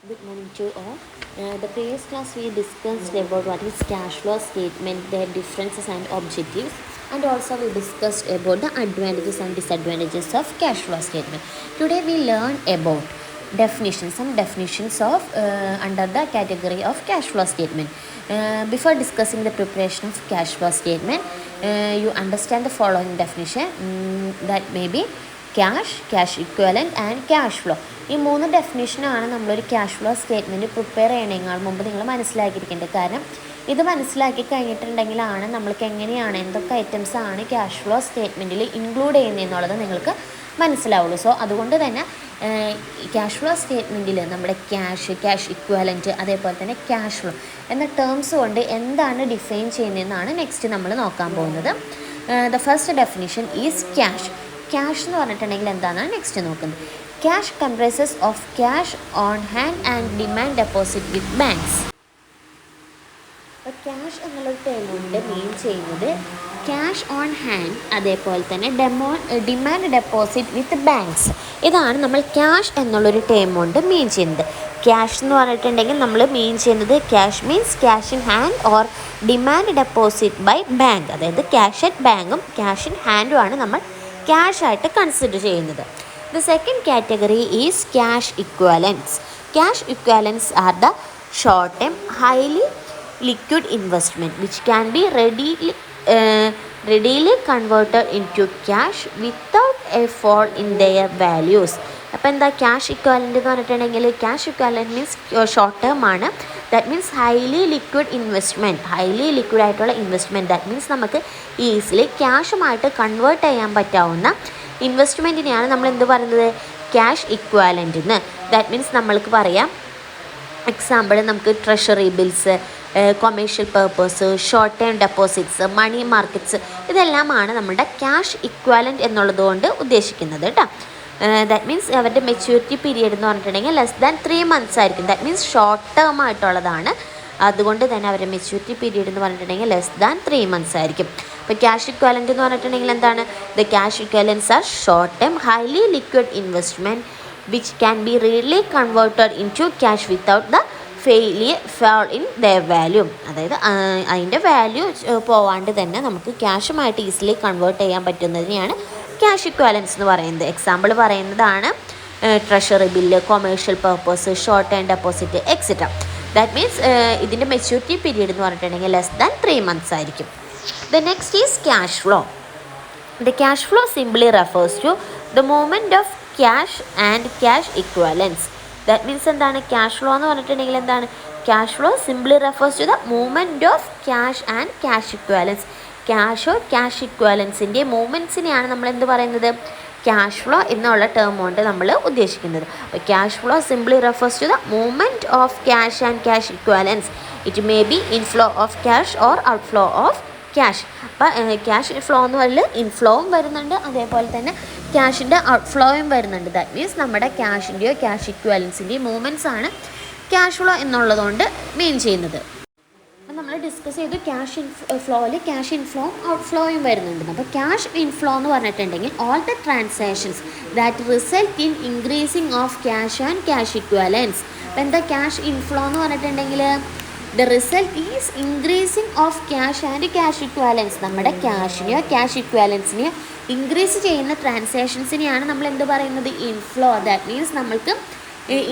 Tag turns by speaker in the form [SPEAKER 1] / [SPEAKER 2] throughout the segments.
[SPEAKER 1] Good morning to all. The previous class we discussed about what is cash flow statement, their differences and objectives, and also we discussed about the advantages and disadvantages of cash flow statement. Today we learn about definitions, some definitions of under the category of cash flow statement. Before discussing the preparation of cash flow statement, you understand the following definition, that may be cash equivalent and cash flow. ഈ മൂന്ന് ഡെഫിനേഷനാണ് നമ്മളൊരു cash flow statement prepare ചെയ്യണേക്കാൾ മുമ്പ് നിങ്ങൾ മനസ്സിലാക്കിയിരിക്കേണ്ടത്. കാരണം ഇത് മനസ്സിലാക്കി കഴിഞ്ഞിട്ടുണ്ടെങ്കിലാണ് നമ്മൾക്ക് എങ്ങനെയാണ് എന്തൊക്കെ ഐറ്റംസ് ആണ് ക്യാഷ് ഫ്ലോ സ്റ്റേറ്റ്മെൻറ്റിൽ ഇൻക്ലൂഡ് ചെയ്യുന്നതെന്നുള്ളത് നിങ്ങൾക്ക് മനസ്സിലാവുള്ളൂ. സോ അതുകൊണ്ട് തന്നെ ക്യാഷ് ഫ്ലോ സ്റ്റേറ്റ്മെൻറ്റിൽ നമ്മുടെ ക്യാഷ് ഇക്വലൻറ്റ് അതേപോലെ തന്നെ ക്യാഷ് ഫ്ലോ എന്ന ടേംസ് കൊണ്ട് എന്താണ് ഡിഫൈൻ ചെയ്യുന്നതെന്നാണ് നെക്സ്റ്റ് നമ്മൾ നോക്കാൻ പോകുന്നത്. The first definition is cash. Cash എന്ന് പറഞ്ഞിട്ടുണ്ടെങ്കിൽ എന്താണെന്നാണ് നെക്സ്റ്റ് നോക്കുന്നത്. Cash comprises of cash on hand and demand deposit with banks. അപ്പോൾ ക്യാഷ് എന്നുള്ളൊരു ടേം കൊണ്ട് മീൻ ചെയ്യുന്നത് ക്യാഷ് ഓൺ ഹാൻഡ് അതേപോലെ തന്നെ ഡിമാൻഡ് ഡെപ്പോസിറ്റ് വിത്ത് ബാങ്ക്സ്. ഇതാണ് നമ്മൾ ക്യാഷ് എന്നുള്ളൊരു ടേം കൊണ്ട് മീൻ ചെയ്യുന്നത്. ക്യാഷ് എന്ന് പറഞ്ഞിട്ടുണ്ടെങ്കിൽ നമ്മൾ മീൻ ചെയ്യുന്നത് cash means cash in hand or demand deposit by bank. അതായത് ക്യാഷ് അറ്റ് ബാങ്കും ക്യാഷ് ഇൻ ഹാൻഡുമാണ് നമ്മൾ ക്യാഷ് ആയിട്ട് കൺസിഡർ ചെയ്യുന്നത്. The second category is cash equivalents. Cash equivalents are the short time highly liquid investment which can be readily converted into cash without a fall in their values. അപ്പോൾ എന്താ cash equivalent എന്ന് പറഞ്ഞിട്ടുണ്ടെങ്കിൽ cash equivalent means short term ആണ്. That means highly liquid investment, highly liquid ആയിട്ടുള്ള investment. That means നമുക്ക് easily ക്യാഷുമായിട്ട് convert ചെയ്യാൻ പറ്റാവുന്ന ഇൻവെസ്റ്റ്മെൻറ്റിനെയാണ് നമ്മൾ എന്ത് പറയുന്നത്, ക്യാഷ് ഇക്വാലൻ്റ് എന്ന്. ദാറ്റ് മീൻസ് നമ്മൾക്ക് പറയാം എക്സാമ്പിൾ നമുക്ക് treasury bills, commercial papers, short time deposits, money markets, ഇതെല്ലാമാണ് നമ്മുടെ ക്യാഷ് ഇക്വാലൻ്റ് എന്നുള്ളത് കൊണ്ട് ഉദ്ദേശിക്കുന്നത് കേട്ടോ. ദാറ്റ് മീൻസ് അവരുടെ മെച്യൂരിറ്റി പീരിയഡ് എന്ന് പറഞ്ഞിട്ടുണ്ടെങ്കിൽ ലെസ് ദാൻ 3 months ആയിരിക്കും. ദാറ്റ് മീൻസ് ഷോർട്ട് ടേം ആയിട്ടുള്ളതാണ്. അതുകൊണ്ട് തന്നെ അവരുടെ മെച്യൂരിറ്റി പീരിയഡ് എന്ന് പറഞ്ഞിട്ടുണ്ടെങ്കിൽ ലെസ് ദാൻ 3 months ആയിരിക്കും. അപ്പോൾ ക്യാഷ് ഇക്വാലൻ്റ് എന്ന് പറഞ്ഞിട്ടുണ്ടെങ്കിൽ എന്താണ്, the cash equivalents are short time highly liquid investment which can be really converted into cash without the fall in the value. അതായത് അതിൻ്റെ വാല്യൂ പോവാണ്ട് തന്നെ നമുക്ക് ക്യാഷുമായിട്ട് ഈസിലി കൺവേർട്ട് ചെയ്യാൻ പറ്റുന്നതിനെയാണ് ക്യാഷ് ഇക്വാലൻസ് എന്ന് പറയുന്നത്. എക്സാമ്പിൾ പറയുന്നതാണ് treasury bill, commercial papers, short time deposit etcetera. That means ഇതിൻ്റെ മെച്യൂരിറ്റി പീരീഡ് എന്ന് പറഞ്ഞിട്ടുണ്ടെങ്കിൽ ലെസ് ദാൻ 3 months ആയിരിക്കും. The next is cash flow. The cash flow simply refers to the movement of cash and cash equivalence. That means എന്താണ്, cash flow എന്ന് പറഞ്ഞിട്ടുണ്ടെങ്കിൽ എന്താണ്, cash flow simply refers to the movement of cash and cash equivalence. ക്യാഷോ cash ഇക്വാലൻസിൻ്റെ മൂവ്മെൻറ്റ്സിനെയാണ് നമ്മൾ എന്ത് പറയുന്നത്, ക്യാഷ് ഫ്ലോ എന്നുള്ള ടേം കൊണ്ട് നമ്മൾ ഉദ്ദേശിക്കുന്നത്. അപ്പോൾ cash flow simply refers to the movement of cash and cash equivalents. It may be inflow of cash or outflow of cash. അപ്പോൾ ക്യാഷ് ഇൻഫ്ലോ എന്ന് പറഞ്ഞാൽ ഇൻഫ്ലോവും വരുന്നുണ്ട്, അതേപോലെ തന്നെ ക്യാഷിൻ്റെ ഔട്ട്ഫ്ലോയും വരുന്നുണ്ട്. ദാറ്റ് മീൻസ് നമ്മുടെ ക്യാഷിൻ്റെയോ ക്യാഷ് ഇക്വാലൻസിൻ്റെയോ മൂവ്മെൻറ്റ്സ് ആണ് ക്യാഷ് ഫ്ലോ എന്നുള്ളതുകൊണ്ട് മീൻ ചെയ്യുന്നത്. അപ്പോൾ നമ്മൾ ഡിസ്കസ് ചെയ്തു ക്യാഷ് ഫ്ലോയിൽ ക്യാഷ് ഇൻഫ്ലോയും ഔട്ട്ഫ്ലോയും വരുന്നുണ്ട്. അപ്പോൾ ക്യാഷ് ഇൻഫ്ലോ എന്ന് പറഞ്ഞിട്ടുണ്ടെങ്കിൽ all the transactions that result in increasing of cash and cash equivalence. അപ്പോൾ എന്താ ക്യാഷ് ഇൻഫ്ലോ എന്ന് പറഞ്ഞിട്ടുണ്ടെങ്കിൽ the result is increasing of cash and cash equivalence. നമ്മുടെ ക്യാഷിനെയോ ക്യാഷ് ഇക്വാലൻസിനെയോ ഇൻക്രീസ് ചെയ്യുന്ന ട്രാൻസാക്ഷൻസിനെയാണ് നമ്മൾ എന്ത് പറയുന്നത്, ഇൻഫ്ലോ. ദാറ്റ് മീൻസ് നമ്മൾക്ക്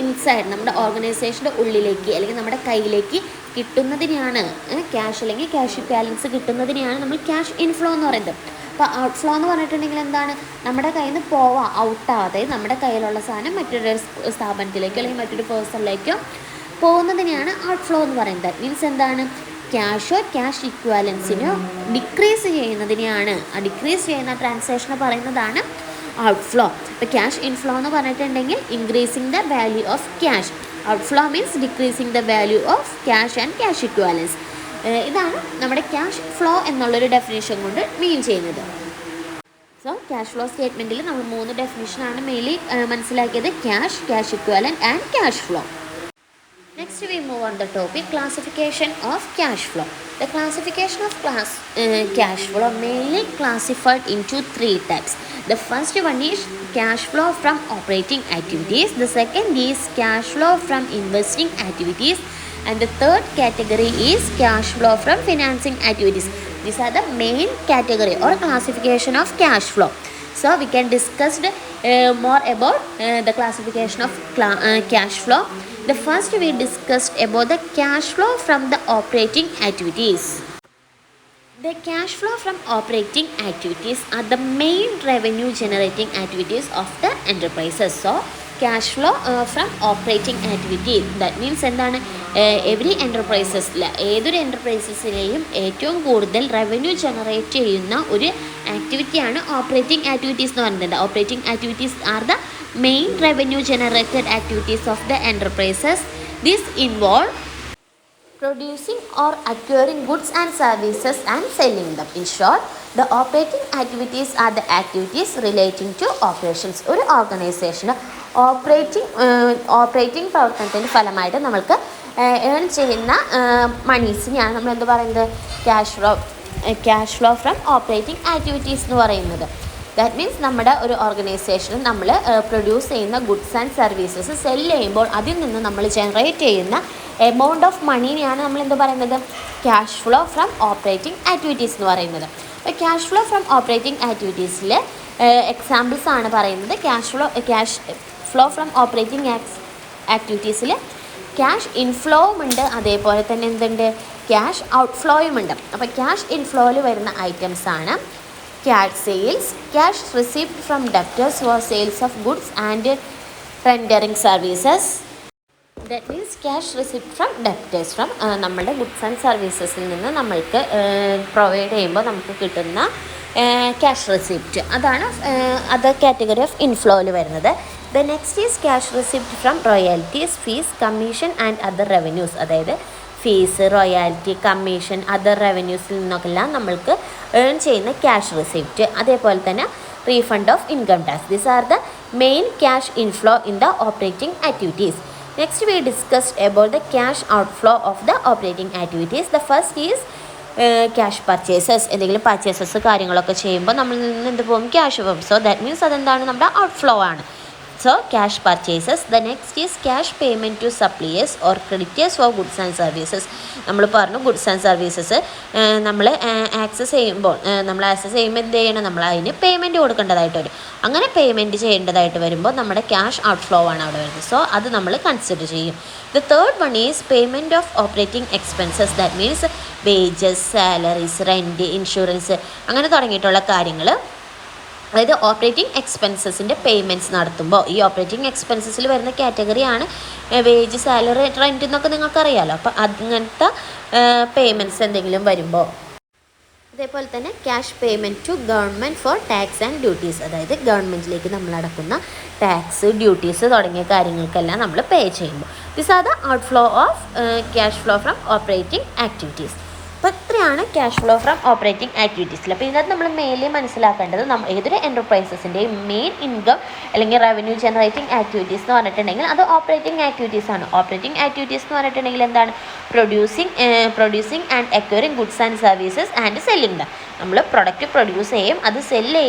[SPEAKER 1] ഇൻസൈഡ് നമ്മുടെ ഓർഗനൈസേഷൻ്റെ ഉള്ളിലേക്ക് അല്ലെങ്കിൽ നമ്മുടെ കയ്യിലേക്ക് കിട്ടുന്നതിനെയാണ് ക്യാഷ് അല്ലെങ്കിൽ ക്യാഷ് ഇക്വാലൻസ് കിട്ടുന്നതിനെയാണ് നമ്മൾ ക്യാഷ് ഇൻഫ്ലോ എന്ന് പറയുന്നത്. അപ്പോൾ ഔട്ട്ഫ്ലോ എന്ന് പറഞ്ഞിട്ടുണ്ടെങ്കിൽ എന്താണ്, നമ്മുടെ കയ്യിൽ നിന്ന് ഔട്ടാവാതെ നമ്മുടെ കയ്യിലുള്ള സാധനം മറ്റൊരു സ്ഥാപനത്തിലേക്കോ അല്ലെങ്കിൽ മറ്റൊരു പേഴ്സണിലേക്കോ പോകുന്നതിനെയാണ് ഔട്ട്ഫ്ലോ എന്ന് പറയുന്നത്. ദാറ്റ് മീൻസ് എന്താണ്, ക്യാഷോ ക്യാഷ് ഇക്വാലൻസിനോ ഡിക്രീസ് ചെയ്യുന്നതിനെയാണ്, ഡിക്രീസ് ചെയ്യുന്ന ട്രാൻസാക്ഷനെ പറയുന്നതാണ് ഔട്ട്ഫ്ലോ. ഇപ്പോൾ ക്യാഷ് ഇൻഫ്ലോ എന്ന് പറഞ്ഞിട്ടുണ്ടെങ്കിൽ increasing the value of cash, outflow means decreasing the value of cash and cash equivalence. ഇതാണ് നമ്മുടെ ക്യാഷ് ഫ്ലോ എന്നുള്ളൊരു ഡെഫിനേഷൻ കൊണ്ട് മീൻ ചെയ്യുന്നത്. സോ ക്യാഷ് ഫ്ലോ സ്റ്റേറ്റ്മെൻറ്റിൽ നമ്മൾ 3 ഡെഫിനേഷനാണ് മെയിൻലി മനസ്സിലാക്കിയത്, cash equivalent and cash flow. Next we move on the topic classification of cash flow. The classification of cash flow mainly classified into three types. The first one is cash flow from operating activities. The second is cash flow from investing activities. And the third category is cash flow from financing activities. These are the main category or classification of cash flow. So we can discuss more about the classification of cash flow. The first we discussed about the cash flow from the operating activities. The cash flow from operating activities are the main revenue generating activities of the enterprises. So cash flow from operating activity, that means എന്താണ് every എൻ്റർപ്രൈസസിൽ ഏതൊരു എൻ്റർപ്രൈസസിലെയും ഏറ്റവും കൂടുതൽ revenue generate ചെയ്യുന്ന ഒരു ആക്ടിവിറ്റിയാണ് operating activities എന്ന് പറയുന്നത്. Operating activities are the main revenue generated activities of the enterprises. This involve producing or acquiring goods and services and selling them. In short, the operating activities are the activities relating to operations. ഒരു ഓർഗനൈസേഷന് operating പ്രവർത്തനത്തിൻ്റെ ഫലമായിട്ട് നമ്മൾക്ക് earn ചെയ്യുന്ന മണീസിനെയാണ് നമ്മൾ എന്ത് പറയുന്നത്, cash flow from operating activities എന്ന് പറയുന്നത്. ദാറ്റ് മീൻസ് നമ്മുടെ ഒരു ഓർഗനൈസേഷനിൽ നമ്മൾ പ്രൊഡ്യൂസ് ചെയ്യുന്ന ഗുഡ്സ് ആൻഡ് സർവീസസ് സെല് ചെയ്യുമ്പോൾ അതിൽ നിന്ന് നമ്മൾ ജനറേറ്റ് ചെയ്യുന്ന എമൗണ്ട് ഓഫ് മണീനെയാണ് നമ്മൾ എന്ത് പറയുന്നത്, cash flow from operating activities എന്ന് പറയുന്നത്. അപ്പോൾ ക്യാഷ് ഫ്ലോ ഫ്രം ഓപ്പറേറ്റിംഗ് ആക്ടിവിറ്റീസിൽ എക്സാമ്പിൾസ് ആണ് പറയുന്നത്. ക്യാഷ് ഫ്ലോ ഫ്രം ഓപ്പറേറ്റിംഗ് ആക്ടിവിറ്റീസിൽ ക്യാഷ് ഇൻഫ്ലോവും ഉണ്ട്, അതേപോലെ തന്നെ എന്തുണ്ട്, ക്യാഷ് ഔട്ട്ഫ്ലോയും ഉണ്ട്. അപ്പോൾ ക്യാഷ് ഇൻഫ്ലോയിൽ വരുന്ന ഐറ്റംസ് ആണ് cash sales, cash received from debtors for sales of goods and rendering services. That means cash received from debtors, from നമ്മുടെ ഗുഡ്സ് ആൻഡ് സർവീസസിൽ നിന്ന് നമ്മൾക്ക് പ്രൊവൈഡ് ചെയ്യുമ്പോൾ നമുക്ക് കിട്ടുന്ന ക്യാഷ് റെസിപ്റ്റ്, അതാണ് അതർ കാറ്റഗറി ഓഫ് ഇൻഫ്ലോയിൽ വരുന്നത്. The next is cash receipt from royalties, fees, commission and other revenues. അതായത് fees, royalty, commission, other റവന്യൂസിൽ നിന്നൊക്കെല്ലാം നമ്മൾക്ക് ഏൺ ചെയ്യുന്ന ക്യാഷ് റെസിപ്റ്റ്. അതേപോലെ തന്നെ refund of income tax. These are the main cash inflow in the operating activities. Next we discussed about the cash outflow of the operating activities. The first is cash purchases. എന്തെങ്കിലും purchases കാര്യങ്ങളൊക്കെ ചെയ്യുമ്പോൾ നമ്മളിൽ നിന്ന് എന്ത് പോകും, cash പോകും. So that means അതെന്താണ്, നമ്മുടെ ഔട്ട്ഫ്ലോ ആണ്. So cash purchases. The next is cash payment to suppliers or creditors for goods and services. നമ്മൾ പറഞ്ഞു ഗുഡ്സ് ആൻഡ് സർവീസസ് നമ്മൾ ആക്സസ് ചെയ്യുമ്പോൾ എന്ത് ചെയ്യണം, നമ്മൾ അതിന് പേയ്മെൻറ്റ് കൊടുക്കേണ്ടതായിട്ട് വരും. അങ്ങനെ പേയ്മെൻറ്റ് ചെയ്യേണ്ടതായിട്ട് വരുമ്പോൾ നമ്മുടെ ക്യാഷ് ഔട്ട്ഫ്ലോ ആണ് അവിടെ വരുന്നത്. സോ അത് നമ്മൾ കൺസിഡർ ചെയ്യും. The third one is payment of operating expenses. That means wages, salaries, rent, insurance അങ്ങനെ തുടങ്ങിയിട്ടുള്ള കാര്യങ്ങൾ. അതായത് ഓപ്പറേറ്റിംഗ് എക്സ്പെൻസസിൻ്റെ പേയ്മെൻറ്റ്സ് നടത്തുമ്പോൾ ഈ ഓപ്പറേറ്റിംഗ് എക്സ്പെൻസസിൽ വരുന്ന കാറ്റഗറിയാണ് വേജ്, സാലറി, റെൻറ്റ് എന്നൊക്കെ നിങ്ങൾക്കറിയാമല്ലോ. അപ്പോൾ അങ്ങനത്തെ പേയ്മെൻറ്റ്സ് എന്തെങ്കിലും വരുമ്പോൾ. അതേപോലെ തന്നെ cash payment to government for tax and duties. അതായത് ഗവൺമെൻറ്റിലേക്ക് നമ്മൾ അടക്കുന്ന ടാക്സ്, ഡ്യൂട്ടീസ് തുടങ്ങിയ കാര്യങ്ങൾക്കെല്ലാം നമ്മൾ പേ ചെയ്യുമ്പോൾ. This are the outflow of cash flow from operating activities. അപ്പോൾ ഇത്രയാണ് ക്യാഷ് ഫ്ലോ ഫ്രം ഓപ്പറേറ്റിംഗ് ആക്ടിവിറ്റീസിൽ. അപ്പോൾ ഇതിനകത്ത് നമ്മൾ മെയിൻലി മനസ്സിലാക്കേണ്ടത് ഏതൊരു എൻ്റർപ്രൈസസിൻ്റെയും മെയിൻ ഇൻകം അല്ലെങ്കിൽ റവന്യൂ ജനറേറ്റിംഗ് ആക്ടിവിറ്റീസ് എന്ന് പറഞ്ഞിട്ടുണ്ടെങ്കിൽ അത് ഓപ്പറേറ്റിംഗ് ആക്ടിവിറ്റീസ് ആണ്. ഓപ്പറേറ്റിംഗ് ആക്ടിവിറ്റീസ് എന്ന് പറഞ്ഞിട്ടുണ്ടെങ്കിൽ എന്താണ്, producing and acquiring goods and services and selling the. നമ്മൾ പ്രൊഡക്റ്റ് പ്രൊഡ്യൂസ് ചെയ്യും, അത് സെല്ല്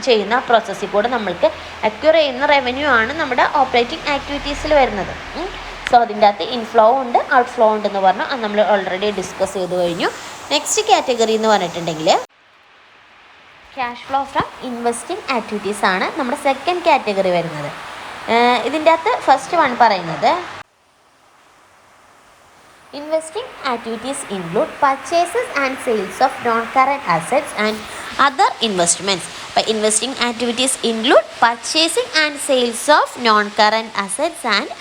[SPEAKER 1] ചെയ്യുന്ന പ്രോസസ്സിൽ കൂടെ നമ്മൾക്ക് അക്വയർ ചെയ്യുന്ന റവന്യൂ ആണ് നമ്മുടെ ഓപ്പറേറ്റിംഗ് ആക്ടിവിറ്റീസിൽ വരുന്നത്. സോ അതിൻ്റെ അകത്ത് ഇൻഫ്ലോ ഉണ്ട്, ഔട്ട്ഫ്ലോ ഉണ്ടെന്ന് പറഞ്ഞു, അത് നമ്മൾ ഓൾറെഡി ഡിസ്കസ് ചെയ്ത് കഴിഞ്ഞു. നെക്സ്റ്റ് കാറ്റഗറി എന്ന് പറഞ്ഞിട്ടുണ്ടെങ്കിൽ cash flow from investing activities ആണ് നമ്മുടെ സെക്കൻഡ് കാറ്റഗറി വരുന്നത്. ഇതിൻ്റെ അകത്ത് ഫസ്റ്റ് വൺ പറയുന്നത് investing activities include purchases and sales of non current assets and other investments. അപ്പോൾ investing activities include purchasing and sales of non current assets and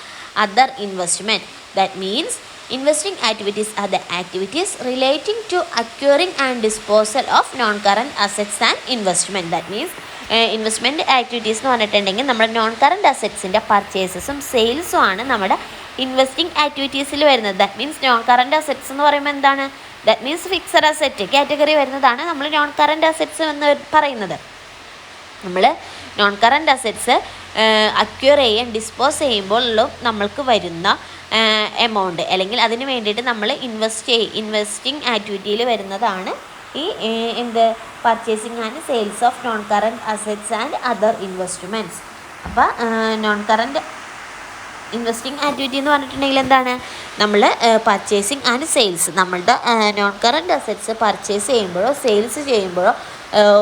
[SPEAKER 1] other investment. That means investing activities are the activities relating to acquiring and disposal of non-current assets and investment. That means investment activities എന്ന് പറഞ്ഞിട്ടുണ്ടെങ്കിൽ നമ്മുടെ non current അസറ്റ്സിൻ്റെ പർച്ചേസസും സെയിൽസും ആണ് നമ്മുടെ investing ആക്ടിവിറ്റീസിൽ വരുന്നത്. That means non current assets എന്ന് പറയുമ്പോൾ എന്താണ്, that means fixed asset category വരുന്നതാണ് നമ്മൾ നോൺ കറൻറ്റ് അസറ്റ്സ് എന്ന് പറയുന്നത്. നമ്മൾ നോൺ കറൻറ്റ് അസറ്റ്സ് അക്വയർ ചെയ്യാൻ ഡിസ്പോസ് ചെയ്യുമ്പോഴും നമ്മൾക്ക് വരുന്ന എമൗണ്ട് അല്ലെങ്കിൽ അതിന് വേണ്ടിയിട്ട് നമ്മൾ ഇൻവെസ്റ്റിംഗ് ആക്ടിവിറ്റിയിൽ വരുന്നതാണ് ഈ എന്ത് purchasing and sales of non current assets and other investments. അപ്പോൾ നോൺ കറൻറ്റ് ഇൻവെസ്റ്റിംഗ് ആക്ടിവിറ്റി എന്ന് പറഞ്ഞിട്ടുണ്ടെങ്കിൽ എന്താണ്, നമ്മൾ പർച്ചേസിങ് ആൻഡ് സെയിൽസ്, നമ്മളുടെ നോൺ കറൻറ്റ് അസറ്റ്സ് പർച്ചേസ് ചെയ്യുമ്പോഴോ സെയിൽസ് ചെയ്യുമ്പോഴോ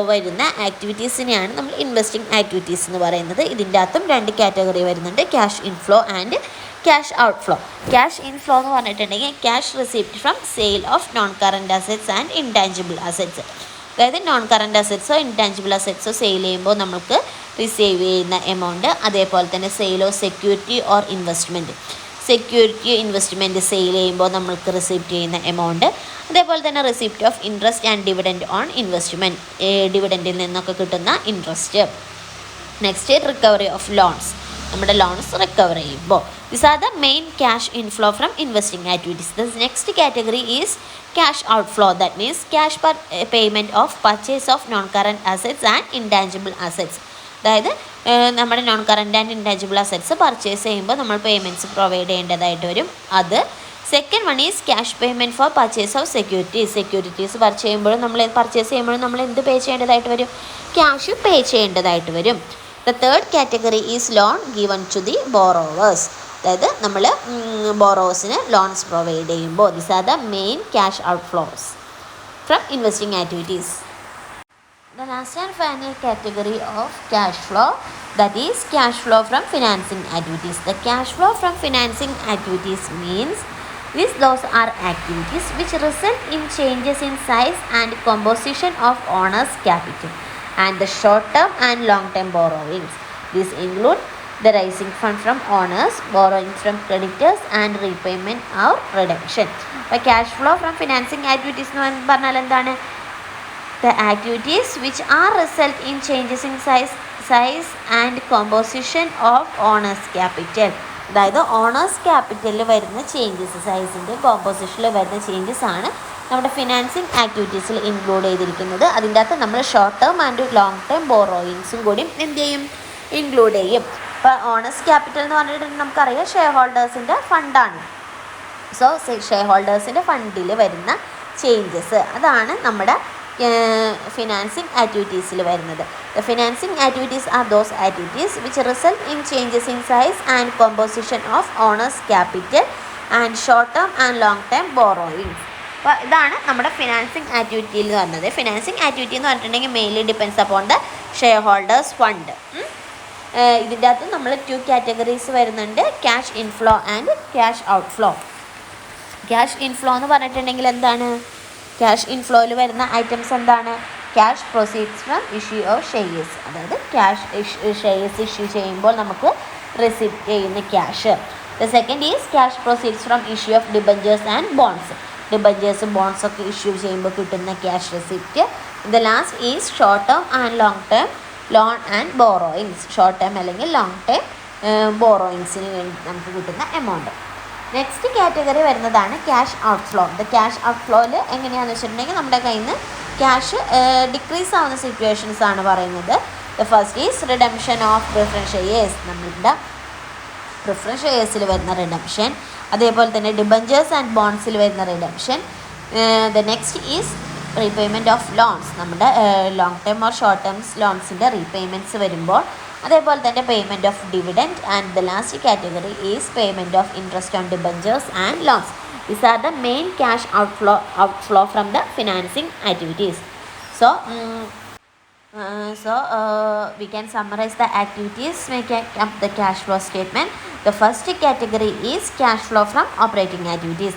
[SPEAKER 1] വരുന്ന ആക്ടിവിറ്റീസിനെയാണ് നമ്മൾ ഇൻവെസ്റ്റിംഗ് ആക്ടിവിറ്റീസ് എന്ന് പറയുന്നത്. ഇതിൻ്റെ അകത്തും 2 കാറ്റഗറി വരുന്നുണ്ട്, cash inflow and cash outflow. Cash inflow എന്ന് പറഞ്ഞിട്ടുണ്ടെങ്കിൽ cash receipt from sale of non current assets and intangible assets. അതായത് നോൺ കറൻറ്റ് അസറ്റ്സോ ഇൻടാഞ്ചിബിൾ അസറ്റ്സോ സെയിൽ ചെയ്യുമ്പോൾ നമുക്ക് റിസീവ് ചെയ്യുന്ന എമൗണ്ട്, അതേപോലെ തന്നെ സെയിലോ സെക്യൂരിറ്റി ഓർ ഇൻവെസ്റ്റ്മെൻറ്റ്, സെക്യൂരിറ്റിയോ ഇൻവെസ്റ്റ്മെൻറ്റ് സെയിൽ ചെയ്യുമ്പോൾ നമ്മൾക്ക് റിസീപ്റ്റ് ചെയ്യുന്ന എമൗണ്ട്, അതേപോലെ തന്നെ receipt of interest and dividend on investment, ഡിവിഡൻറ്റിൽ നിന്നൊക്കെ കിട്ടുന്ന interest. Next recovery of loans, നമ്മുടെ ലോൺസ് റിക്കവർ ചെയ്യുമ്പോൾ. These are the main cash inflow from investing activities. The next category is cash outflow. That means cash payment of purchase of non-current assets and intangible assets. അതായത് നമ്മുടെ non current and intangible assets purchase ചെയ്യുമ്പോൾ നമ്മൾ payments provide ചെയ്യേണ്ടതായിട്ട് വരും. അത് second one is cash payment four purchase of securities purchase ചെയ്യുമ്പോഴും നമ്മൾ എന്ത് പേ ചെയ്യേണ്ടതായിട്ട് വരും, ക്യാഷ് പേ ചെയ്യേണ്ടതായിട്ട് വരും. The third category is loan given to the borrowers. അതായത് നമ്മൾ ബോറോവേഴ്സിന് ലോൺസ് പ്രൊവൈഡ് ചെയ്യുമ്പോൾ. These are the main cash outflows from investing activities. The last and final category of cash flow, that is cash flow from financing activities. The cash flow from financing activities means those are activities which result in changes in size and composition of owner's capital and the short term and long term borrowings. These include the raising fund from owners, borrowing from creditors and repayment or redemption. അപ്പോൾ cash flow from financing activities എന്ന് പറഞ്ഞാൽ എന്താണ്, the activities which are result in changes in size and composition of owners capital. അതായത് owners ക്യാപിറ്റലിൽ വരുന്ന changes, സൈസിൻ്റെ കോമ്പോസിഷനിൽ വരുന്ന changes ആണ് നമ്മുടെ financing ആക്ടിവിറ്റീസിൽ include ചെയ്തിരിക്കുന്നത്. അതിൻ്റെ അകത്ത് നമ്മൾ short term and long term ബോറോയിങ്സും കൂടി എന്ത് ചെയ്യും, ഇൻക്ലൂഡ് ചെയ്യും. ഇപ്പോൾ ഓണേഴ്സ് ക്യാപിറ്റൽ എന്ന് പറഞ്ഞിട്ടുണ്ടെങ്കിൽ നമുക്കറിയാം ഷെയർ ഹോൾഡേഴ്സിൻ്റെ ഫണ്ടാണ്. സോ ഷെയർ ഹോൾഡേഴ്സിൻ്റെ ഫണ്ടിൽ വരുന്ന ചേഞ്ചസ് അതാണ് നമ്മുടെ ഫിനാൻസിങ് ആക്ടിവിറ്റീസിൽ വരുന്നത്. The financing activities are those activities which result in changes in size and composition of owners capital and short term and long term borrowings. അപ്പോൾ ഇതാണ് നമ്മുടെ ഫിനാൻസിങ് ആക്ടിവിറ്റിയിൽ വരുന്നത്. ഫിനാൻസിങ് ആക്ടിവിറ്റി എന്ന് പറഞ്ഞിട്ടുണ്ടെങ്കിൽ mainly depends upon the shareholders fund. ഇതിൻ്റെ അകത്ത് നമ്മൾ 2 categories വരുന്നുണ്ട്, cash inflow and cash outflow. Cash inflow എന്ന് പറഞ്ഞിട്ടുണ്ടെങ്കിൽ എന്താണ്, ക്യാഷ് ഇൻഫ്ലോയിൽ വരുന്ന ഐറ്റംസ് എന്താണ്, cash proceeds from issue of shares, അതായത് ക്യാഷ് ഷെയർസ് ഇഷ്യൂ ചെയ്യുമ്പോൾ നമുക്ക് റിസീവ് ചെയ്യുന്ന cash. The second is cash proceeds from issue of debentures and bonds, ഡിബഞ്ചേഴ്സും ബോൺസൊക്കെ ഇഷ്യൂ ചെയ്യുമ്പോൾ കിട്ടുന്ന cash receipt. The last is short term and long term loan and borrowings, short term അല്ലെങ്കിൽ long term ബോറോയിങ്സിന് വേണ്ടി നമുക്ക് കിട്ടുന്ന amount. Next category വരുന്നതാണ് cash outflow. The cash ഔട്ട്ഫ്ലോയിൽ എങ്ങനെയാണെന്ന് വെച്ചിട്ടുണ്ടെങ്കിൽ നമ്മുടെ കയ്യിൽ നിന്ന് ക്യാഷ് ഡിക്രീസ് ആവുന്ന സിറ്റുവേഷൻസ് ആണ് പറയുന്നത്. The first is redemption of preference shares, നമ്മളുടെ പ്രിഫറൻസ് ഷെയർസിൽ വരുന്ന റിഡംഷൻ, അതേപോലെ തന്നെ ഡിബഞ്ചേഴ്സ് ആൻഡ് ബോൺസിൽ വരുന്ന redemption. The next is repayment of loans, നമ്മുടെ long term or short terms ലോൺസിൻ്റെ റീപേയ്മെൻറ്റ്സ് വരുമ്പോൾ, അതേപോലെ തന്നെ payment of dividend. And the last category is payment of interest on debentures and loans. These are the main cash outflow from the financing activities. So we can summarize the activities making up the cash flow statement. The first category is cash flow from operating activities.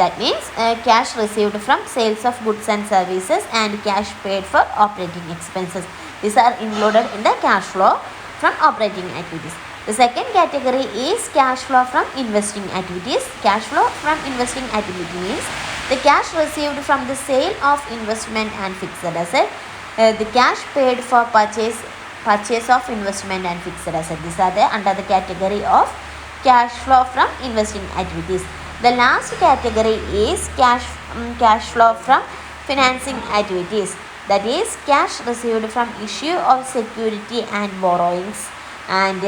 [SPEAKER 1] That means cash received from sales of goods and services and cash paid for operating expenses. These are included in the cash flow from operating activities. The second category is cash flow from investing activities. Cash flow from investing activity means the cash received from the sale of investment and fixed asset, the cash paid for purchase of investment and fixed asset. These are under the category of cash flow from investing activities. The last category is cash flow from financing activities. That is cash received from issue of security and borrowings, and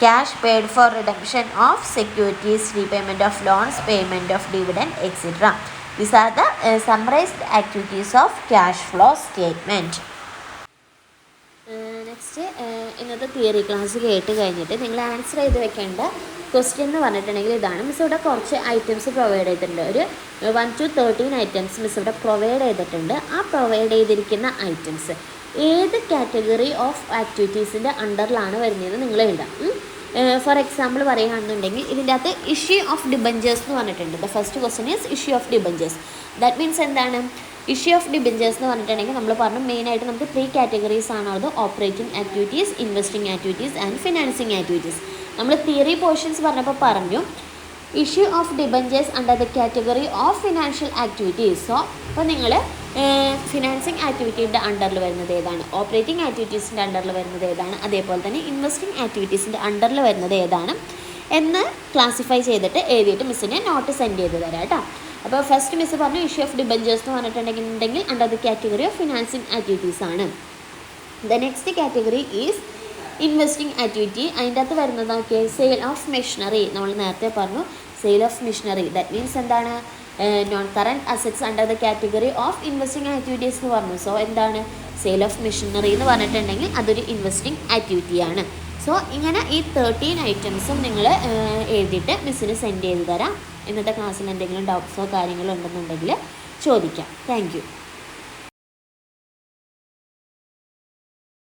[SPEAKER 1] cash paid for redemption of securities, repayment of loans, payment of dividend, etc. These are the summarized activities of cash flow statement. Next ഇന്നത്തെ theory class കേട്ട് കഴിഞ്ഞിട്ട് നിങ്ങൾ answer ചെയ്ത് വെക്കേണ്ട question എന്ന് പറഞ്ഞിട്ടുണ്ടെങ്കിൽ ഇതാണ്. Miss ഇവിടെ കുറച്ച് ഐറ്റംസ് പ്രൊവൈഡ് ചെയ്തിട്ടുണ്ട്. ഒരു 1 to 13 ഐറ്റംസ് മിസ് ഇവിടെ പ്രൊവൈഡ് ചെയ്തിട്ടുണ്ട്. ആ പ്രൊവൈഡ് ചെയ്തിരിക്കുന്ന ഐറ്റംസ് ഏത് കാറ്റഗറി ഓഫ് ആക്ടിവിറ്റീസിൻ്റെ അണ്ടറിലാണ് വരുന്നതെന്ന് നിങ്ങൾ എഴുതാം. ഫോർ എക്സാമ്പിൾ പറയുകയാണെന്നുണ്ടെങ്കിൽ ഇതിൻ്റെ അകത്ത് ഇഷ്യൂ ഓഫ് ഡിബഞ്ചേഴ്സ് എന്ന് പറഞ്ഞിട്ടുണ്ട്. The first question is issue of debentures. That means എന്താണ്? ഇഷ്യൂ ഓഫ് ഡിബഞ്ചേഴ്സ് എന്ന് പറഞ്ഞിട്ടുണ്ടെങ്കിൽ നമ്മൾ പറഞ്ഞു മെയിനായിട്ട് നമുക്ക് 3 കാറ്റഗറീസ് ആണുള്ളത്: operating activities, investing activities and financing activities. നമ്മൾ തിയറി പോർഷൻസ് പറഞ്ഞപ്പോൾ പറഞ്ഞു issue of debentures under the category of financial activities. So അപ്പോൾ നിങ്ങൾ ഫിനാൻസിങ് ആക്ടിവിറ്റിയുടെ അണ്ടറിൽ വരുന്നത് ഏതാണ്, ഓപ്പറേറ്റിംഗ് ആക്ടിവിറ്റീസിൻ്റെ അണ്ടറിൽ വരുന്നത് ഏതാണ്, അതേപോലെ തന്നെ ഇൻവെസ്റ്റിംഗ് ആക്ടിവിറ്റീസിൻ്റെ അണ്ടറിൽ വരുന്നത് ഏതാണ് എന്ന് ക്ലാസിഫൈ ചെയ്തിട്ട് എഴുതിയിട്ട് മിസ്സിനെ നോട്ട് സെൻഡ് ചെയ്ത് തരാം കേട്ടോ. അപ്പോൾ ഫസ്റ്റ് മിസ് പറഞ്ഞു ഇഷ്യൂ ഓഫ് ഡിബഞ്ചേഴ്സ് എന്ന് പറഞ്ഞിട്ടുണ്ടെങ്കിൽ under the category of financing activities ആണ്. The next category is investing activity. അതിൻ്റെ അകത്ത് വരുന്നത് നോക്കിയാൽ സെയിൽ ഓഫ് മെഷീനറി. നമ്മൾ നേരത്തെ പറഞ്ഞു sale of machinery. That means എന്താണ്? Non current assets under the category of investing activities എന്ന് പറഞ്ഞു. സോ എന്താണ് സെയിൽ ഓഫ് മെഷീനറി എന്ന് പറഞ്ഞിട്ടുണ്ടെങ്കിൽ അതൊരു ഇൻവെസ്റ്റിംഗ് ആക്ടിവിറ്റിയാണ്. സോ ഇങ്ങനെ ഈ 13 ഐറ്റംസും നിങ്ങൾ എഴുതിയിട്ട് മിസ്സിന് സെൻഡ് ചെയ്ത് തരാം. ഇന്നത്തെ ക്ലാസ്സിൽ എന്തെങ്കിലും ഡൗട്ട്സോ കാര്യങ്ങളോ ഉണ്ടെന്നുണ്ടെങ്കിൽ ചോദിക്കാം. Thank you.